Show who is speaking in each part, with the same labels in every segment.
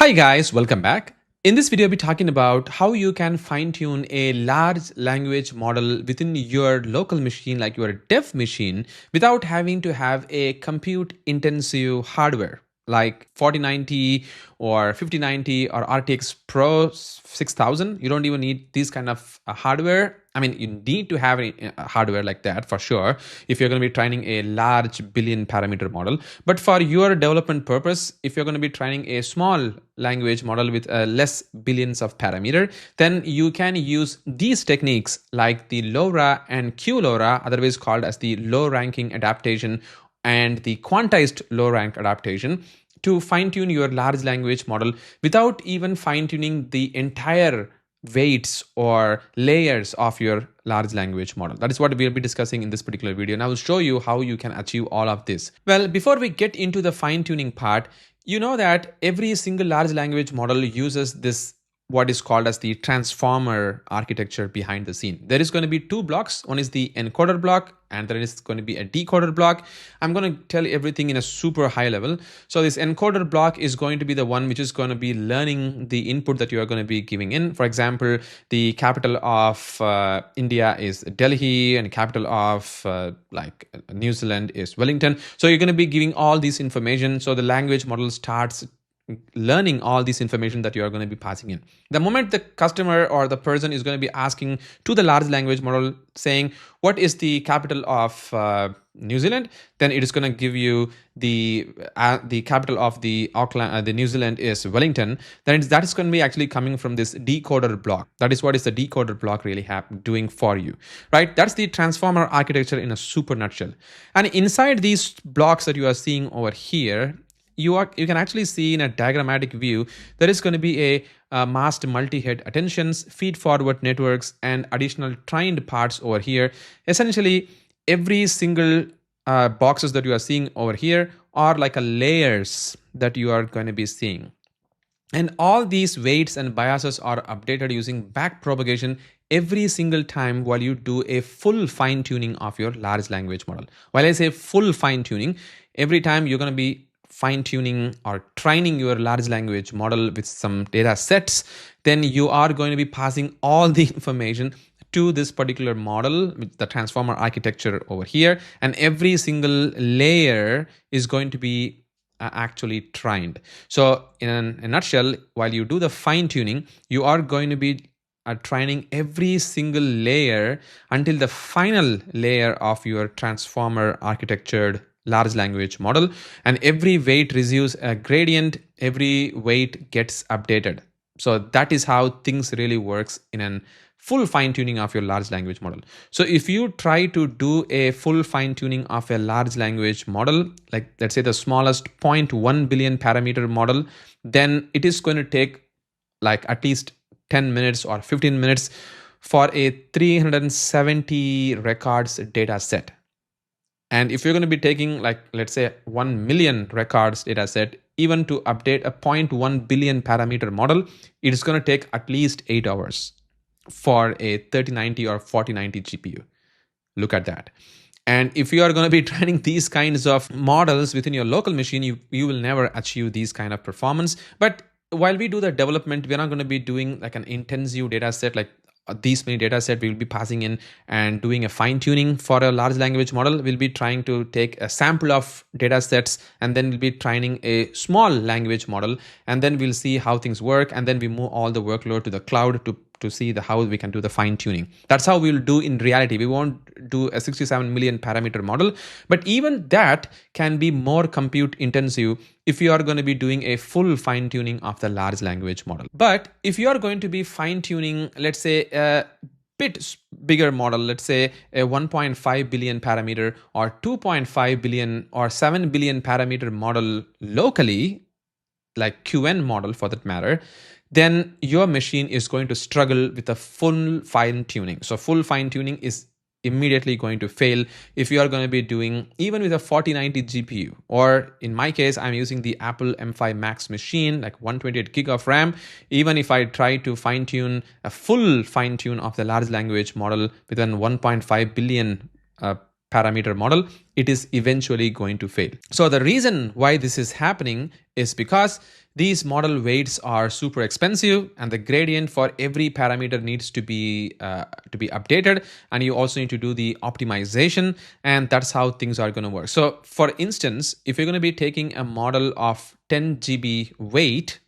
Speaker 1: Hi guys, welcome back. In this video, I'll be talking about how you can fine-tune a large language model within your local machine, like your dev machine, without having to have a compute-intensive hardware like 4090 or 5090 or RTX Pro 6000. You don't even need these kind of hardware. I mean, you need to have a hardware like that for sure if you're going to be training a large billion parameter model. But for your development purpose, if you're going to be training a small language model with less billions of parameter, then you can use these techniques like the LoRA and QLoRA, otherwise called as the low ranking adaptation and the quantized low rank adaptation, to fine-tune your large language model without even fine-tuning the entire weights or layers of your large language model. That is what we'll be discussing in this particular video, and I will show you how you can achieve all of this. Well, before we get into the fine-tuning part, you know that every single large language model uses this what is called as the transformer architecture behind the scene. There is going to be two blocks. One is the encoder block and there is going to be a decoder block. I'm going to tell everything in a super high level. So this encoder block is going to be the one which is going to be learning the input that you are going to be giving in. For example, the capital of India is Delhi and capital of like New Zealand is Wellington. So you're going to be giving all this information. So the language model starts learning all this information that you are going to be passing in. The moment the customer or the person is going to be asking to the large language model saying, what is the capital of New Zealand? Then it is going to give you the capital of the Auckland, the New Zealand is Wellington. Then that is going to be actually coming from this decoder block. That is what is the decoder block really doing for you, right? That's the transformer architecture in a super nutshell. And inside these blocks that you are seeing over here, you can actually see in a diagrammatic view there is going to be a masked multi-head attentions, feed-forward networks, and additional trained parts over here. Essentially, every single boxes that you are seeing over here are like a layers that you are going to be seeing. And all these weights and biases are updated using back propagation every single time while you do a full fine-tuning of your large language model. While I say full fine-tuning, every time you're going to be fine-tuning or training your large language model with some data sets, then you are going to be passing all the information to this particular model with the transformer architecture over here, and every single layer is going to be actually trained. So in a nutshell, while you do the fine-tuning, you are going to be training every single layer until the final layer of your transformer architectured large language model, and every weight receives a gradient, every weight gets updated. So that is how things really works in a full fine-tuning of your large language model. So if you try to do a full fine-tuning of a large language model, like let's say the smallest 0.1 billion parameter model, then it is going to take like at least 10 minutes or 15 minutes for a 370 records data set. And if you're going to be taking like, let's say 1 million records data set, even to update a 0.1 billion parameter model, it is going to take at least 8 hours for a 3090 or 4090 GPU. Look at that. And if you are going to be training these kinds of models within your local machine, you will never achieve these kind of performance. But while we do the development, we're not going to be doing like an intensive data set like these many data set we'll be passing in and doing a fine-tuning for a large language model. We'll be trying to take a sample of data sets and then we'll be training a small language model, and then we'll see how things work, and then we move all the workload to the cloud to see how we can do the fine-tuning. That's how we'll do in reality. We won't do a 67 million parameter model, but even that can be more compute intensive if you are going to be doing a full fine-tuning of the large language model. But if you are going to be fine-tuning, let's say a bit bigger model, let's say a 1.5 billion parameter or 2.5 billion or 7 billion parameter model locally, like QN model for that matter, then your machine is going to struggle with a full fine-tuning. So full fine-tuning is immediately going to fail if you are going to be doing even with a 4090 GPU, or in my case, I'm using the Apple M5 Max machine, like 128 gig of RAM. Even if I try to fine-tune a full fine-tune of the large language model within 1.5 billion parameter model, it is eventually going to fail. So the reason why this is happening is because these model weights are super expensive, and the gradient for every parameter needs to be updated, and you also need to do the optimization, and that's how things are going to work. So for instance, if you're going to be taking a model of 10 GB weight,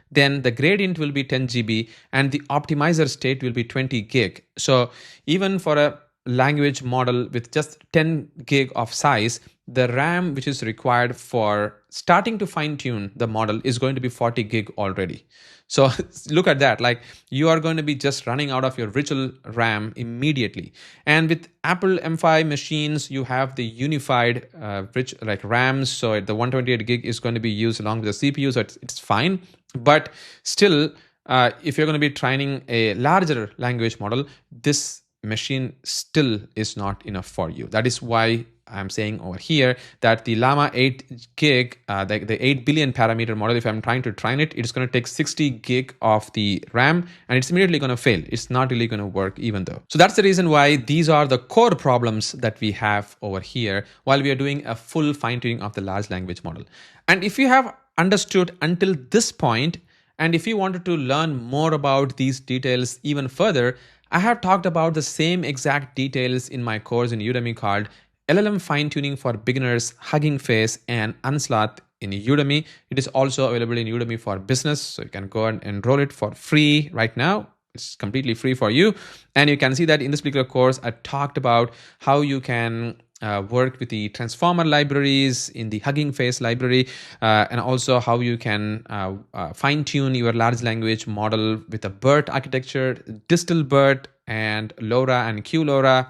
Speaker 1: then the gradient will be 10 GB and the optimizer state will be 20 gig. So even for a language model with just 10 gig of size, the RAM which is required for starting to fine tune the model is going to be 40 gig already. So look at that, like you are going to be just running out of your virtual RAM immediately. And with Apple M5 machines, you have the unified rich like RAMs. So the 128 gig is going to be used along with the CPU. So it's fine. But still, if you're going to be training a larger language model, this machine still is not enough for you. That is why I'm saying over here that the Llama 8 gig, the 8 billion parameter model, if I'm trying to train it, it's going to take 60 gig of the RAM and it's immediately going to fail. It's not really going to work even though. So that's the reason why these are the core problems that we have over here while we are doing a full fine tuning of the large language model. And if you have understood until this point, and if you wanted to learn more about these details even further, I have talked about the same exact details in my course in Udemy called LLM Fine-Tuning for Beginners, HuggingFace, and Unsloth in Udemy. It is also available in Udemy for Business, so you can go and enroll it for free right now. It's completely free for you. And you can see that in this particular course, I talked about how you can work with the transformer libraries in the HuggingFace library, and also how you can fine-tune your large language model with a BERT architecture, distal BERT, and LoRA and QLoRA,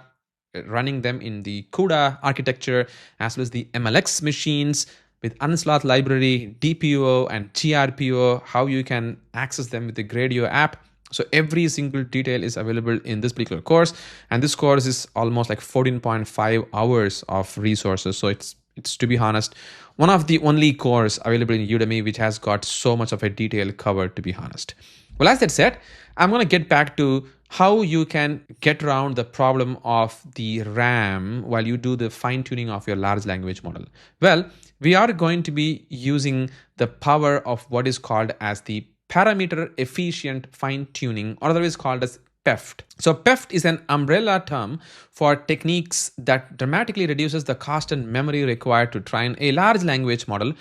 Speaker 1: running them in the CUDA architecture, as well as the MLX machines with Unsloth library, DPO and GRPO, how you can access them with the Gradio app. So every single detail is available in this particular course, and this course is almost like 14.5 hours of resources. So it's to be honest, one of the only course available in Udemy which has got so much of a detail covered, to be honest. Well, as that said, I'm going to get back to how you can get around the problem of the RAM while you do the fine-tuning of your large language model. Well, we are going to be using the power of what is called as the parameter efficient fine-tuning, or otherwise called as PEFT. So PEFT is an umbrella term for techniques that dramatically reduces the cost and memory required to train a large language model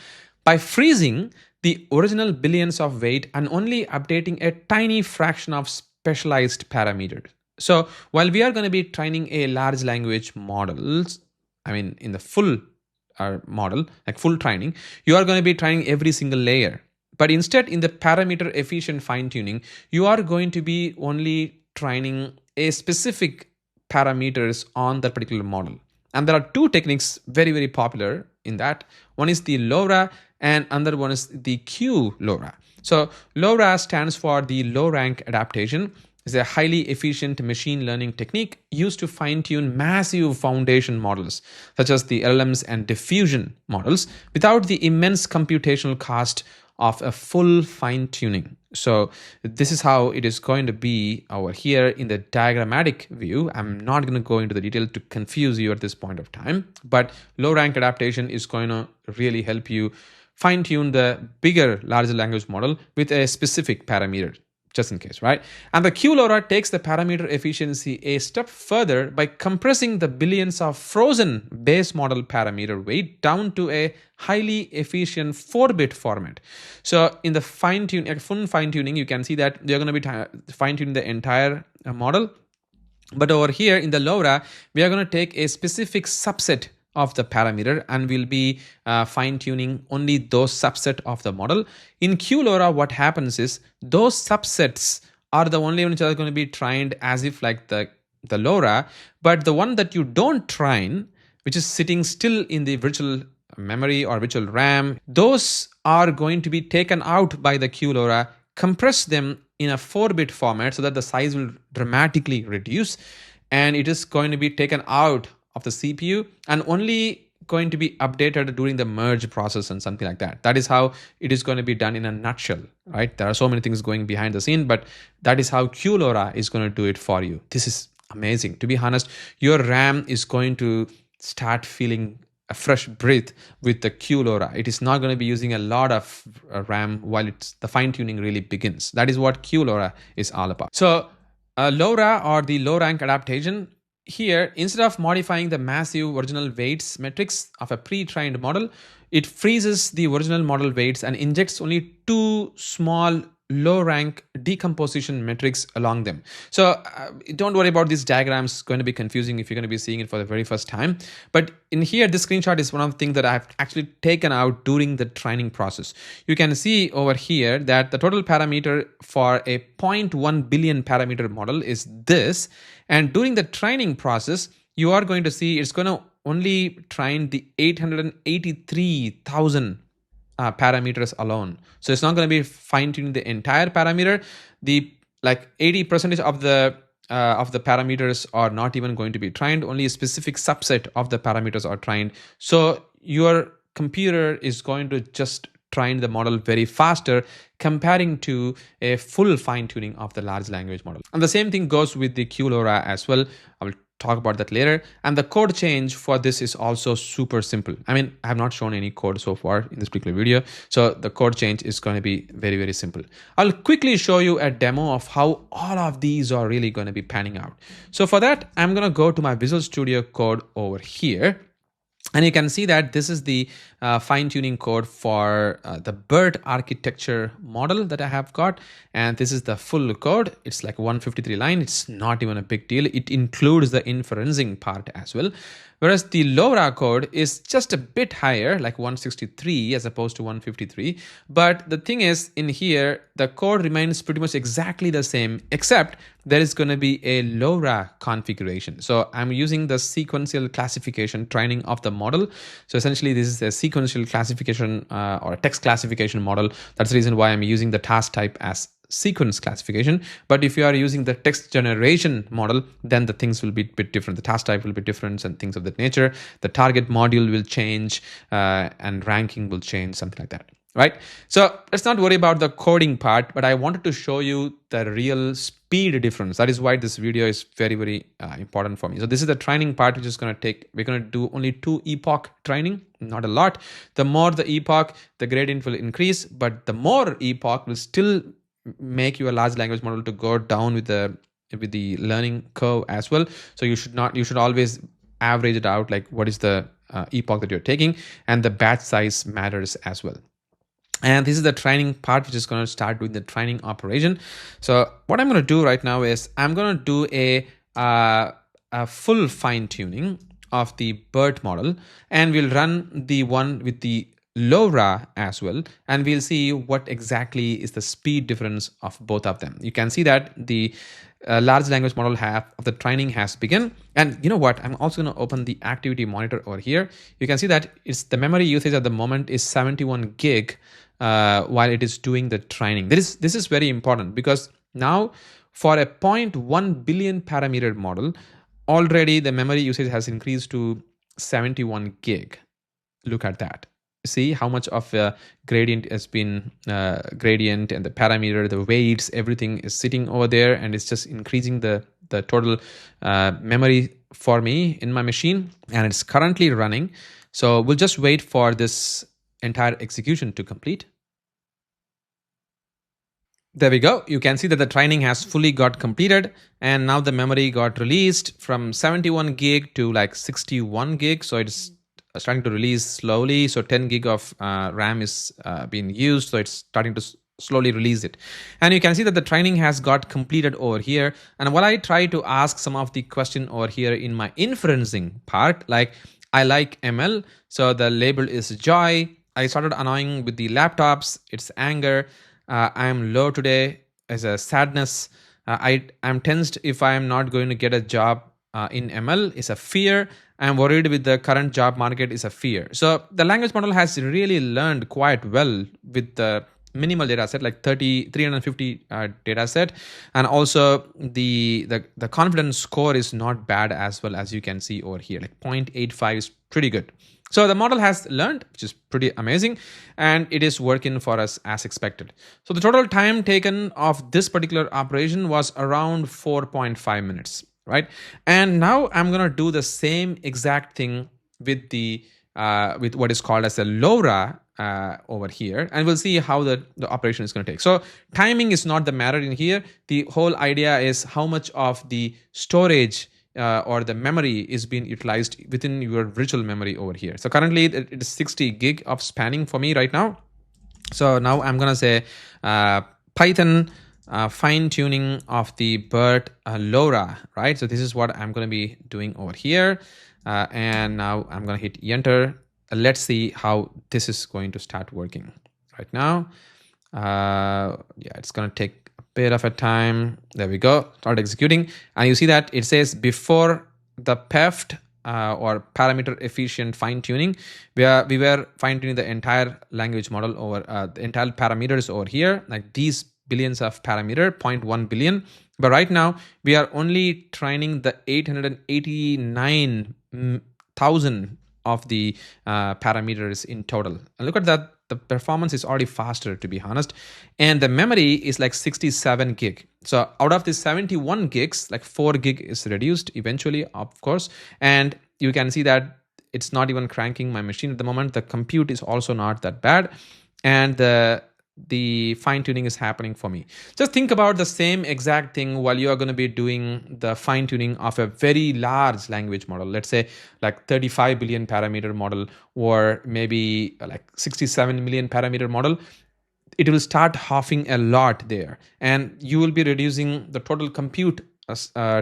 Speaker 1: by freezing the original billions of weight and only updating a tiny fraction of specialized parameters. So while we are going to be training a large language models, I mean in the full model, like full training, you are going to be training every single layer. But instead, in the parameter efficient fine-tuning, you are going to be only training a specific parameters on that particular model. And there are two techniques very, very popular in that. One is the LoRA and another one is the QLoRA. So LoRA stands for the low rank adaptation. It's a highly efficient machine learning technique used to fine-tune massive foundation models, such as the LLMs and diffusion models, without the immense computational cost of a full fine-tuning. So this is how it is going to be over here in the diagrammatic view. I'm not going to go into the detail to confuse you at this point of time, but low rank adaptation is going to really help you fine-tune the bigger larger language model with a specific parameter, just in case, right? And the QLoRA takes the parameter efficiency a step further by compressing the billions of frozen base model parameter weight down to a highly efficient 4-bit format. So in the full fine-tuning, you can see that you're going to be fine-tuning the entire model. But over here in the LoRA, we are going to take a specific subset of the parameter and we'll be fine-tuning only those subset of the model. In QLoRA, what happens is those subsets are the only ones that are going to be trained as if like the LoRA, but the one that you don't train, which is sitting still in the virtual memory or virtual RAM, those are going to be taken out by the QLoRA, compress them in a 4-bit format so that the size will dramatically reduce, and it is going to be taken out of the CPU and only going to be updated during the merge process and something like that. That is how it is going to be done in a nutshell, right? There are so many things going behind the scene, but that is how QLoRA is going to do it for you. This is amazing. To be honest, your RAM is going to start feeling a fresh breath with the QLoRA. It is not going to be using a lot of RAM while the fine tuning really begins. That is what QLoRA is all about. So LoRA, or the low rank adaptation, here, instead of modifying the massive original weights metrics of a pre-trained model, it freezes the original model weights and injects only two small low rank decomposition metrics along them. So don't worry about these diagrams, going to be confusing if you're going to be seeing it for the very first time. But in here, this screenshot is one of the things that I've actually taken out during the training process. You can see over here that the total parameter for a 0.1 billion parameter model is this. And during the training process, you are going to see it's going to only train the 883,000 parameters alone. So it's not going to be fine-tuning the entire parameter. The like 80% of the parameters are not even going to be trained. Only a specific subset of the parameters are trained. So your computer is going to just train the model very faster comparing to a full fine-tuning of the large language model. And the same thing goes with the QLoRA as well. I will talk about that later. And the code change for this is also super simple. I mean, I have not shown any code so far in this particular video. So the code change is going to be very, very simple. I'll quickly show you a demo of how all of these are really going to be panning out. So for that, I'm going to go to my Visual Studio Code over here. And you can see that this is the fine-tuning code for the BERT architecture model that I have got. And this is the full code. It's like 153 line. It's not even a big deal. It includes the inferencing part as well. Whereas the LoRA code is just a bit higher, like 163 as opposed to 153. But the thing is, in here, the code remains pretty much exactly the same, except there is going to be a LoRA configuration. So I'm using the sequential classification training of the model. So essentially, this is a sequential classification or a text classification model. That's the reason why I'm using the task type as sequence classification. But if you are using the text generation model, then the things will be a bit different. The task type will be different and things of that nature. The target module will change and ranking will change, something like that. Right? So let's not worry about the coding part, but I wanted to show you the real speed difference. That is why this video is very, very important for me. So this is the training part, which is going to take, we're going to do only 2 epoch training, not a lot. The more the epoch, the gradient will increase, but the more epoch will still make your large language model to go down with the learning curve as well. So you should always average it out, like what is the epoch that you're taking, and the batch size matters as well. And this is the training part, which is going to start doing the training operation. So what I'm going to do right now is I'm going to do a full fine tuning of the BERT model, and we'll run the one with the LoRA as well, and we'll see what exactly is the speed difference of both of them. You can see that the large language model of the training has begun. And you know what? I'm also going to open the activity monitor over here. You can see that it's the memory usage at the moment is 71 gig while it is doing the training. This is very important, because now for a 0.1 billion parameter model, already the memory usage has increased to 71 gig. Look at that. See how much of a gradient has been gradient, and the parameter, the weights, everything is sitting over there, and it's just increasing the total memory for me in my machine, and it's currently running. So we'll just wait for this entire execution to complete. There we go. You can see that the training has fully got completed, and now the memory got released from 71 gig to like 61 gig. So it's starting to release slowly. So 10 gig of RAM is being used. So it's starting to slowly release it. And you can see that the training has got completed over here. And while I try to ask some of the question over here in my inferencing part, like I like ML, so the label is joy. I started annoying with the laptops. It's anger. I am low today as a sadness. I'm tensed if I am not going to get a job in ML is a fear. I'm worried with the current job market is a fear. So the language model has really learned quite well with the minimal data set, like 350 data set. And also the confidence score is not bad as well, as you can see over here, like 0.85 is pretty good. So the model has learned, which is pretty amazing, and it is working for us as expected. So the total time taken of this particular operation was around 4.5 minutes, right? And now I'm going to do the same exact thing with the with what is called as a LoRA over here, and we'll see how the operation is going to take. So timing is not the matter in here. The whole idea is how much of the storage or the memory is being utilized within your virtual memory over here. So currently it is 60 gig of spanning for me right now. So now I'm going to say Python fine-tuning of the BERT LoRA, right? So this is what I'm going to be doing over here. And now I'm going to hit enter. Let's see how this is going to start working right now. Yeah, it's going to take a bit of a time. There we go. Start executing. And you see that it says before the PEFT or parameter efficient fine-tuning, we were fine-tuning the entire language model over the entire parameters over here, like these billions of parameter, 0.1 billion. But right now we are only training the 889,000 of the parameters in total. And look at that, the performance is already faster, to be honest. And the memory is like 67 gig. So out of this 71 gigs, like 4 gig is reduced eventually, of course. And you can see that it's not even cranking my machine at the moment. The compute is also not that bad. And the fine-tuning is happening for me. Just think about the same exact thing while you are going to be doing the fine-tuning of a very large language model. Let's say like 35 billion parameter model, or maybe like 67 million parameter model. It will start huffing a lot there, and you will be reducing the total compute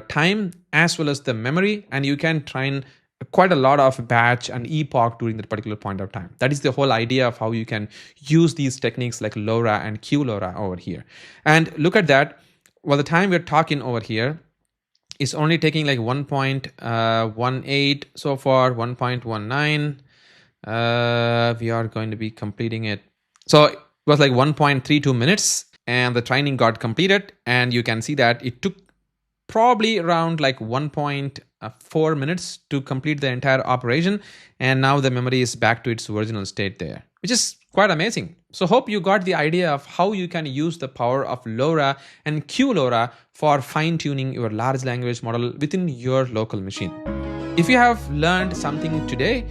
Speaker 1: time as well as the memory, and you can train quite a lot of batch and epoch during that particular point of time. That is the whole idea of how you can use these techniques like LoRA and QLoRA over here. And look at that. Well, the time we're talking over here is only taking like 1.18 so far, 1.19. We are going to be completing it. So it was like 1.32 minutes and the training got completed. And you can see that it took probably around like 1.4 minutes to complete the entire operation, and now the memory is back to its original state there, which is quite amazing. So hope you got the idea of how you can use the power of LoRA and QLoRA for fine-tuning your large language model within your local machine. If you have learned something today,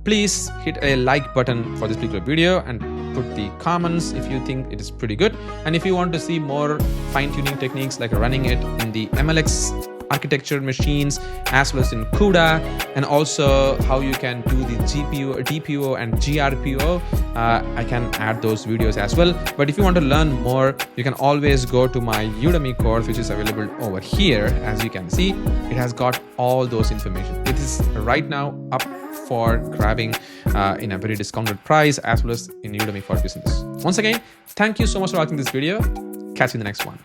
Speaker 1: please hit a like button for this particular video and put the comments if you think it is pretty good. And if you want to see more fine-tuning techniques like running it in the MLX architecture machines as well as in CUDA, and also how you can do the GPO, DPO and GRPO, I can add those videos as well. But if you want to learn more, you can always go to my Udemy course, which is available over here. As you can see, it has got all those information. It is right now up for grabbing in a very discounted price, as well as in Udemy for Business. Once again, thank you so much for watching this video. Catch you in the next one.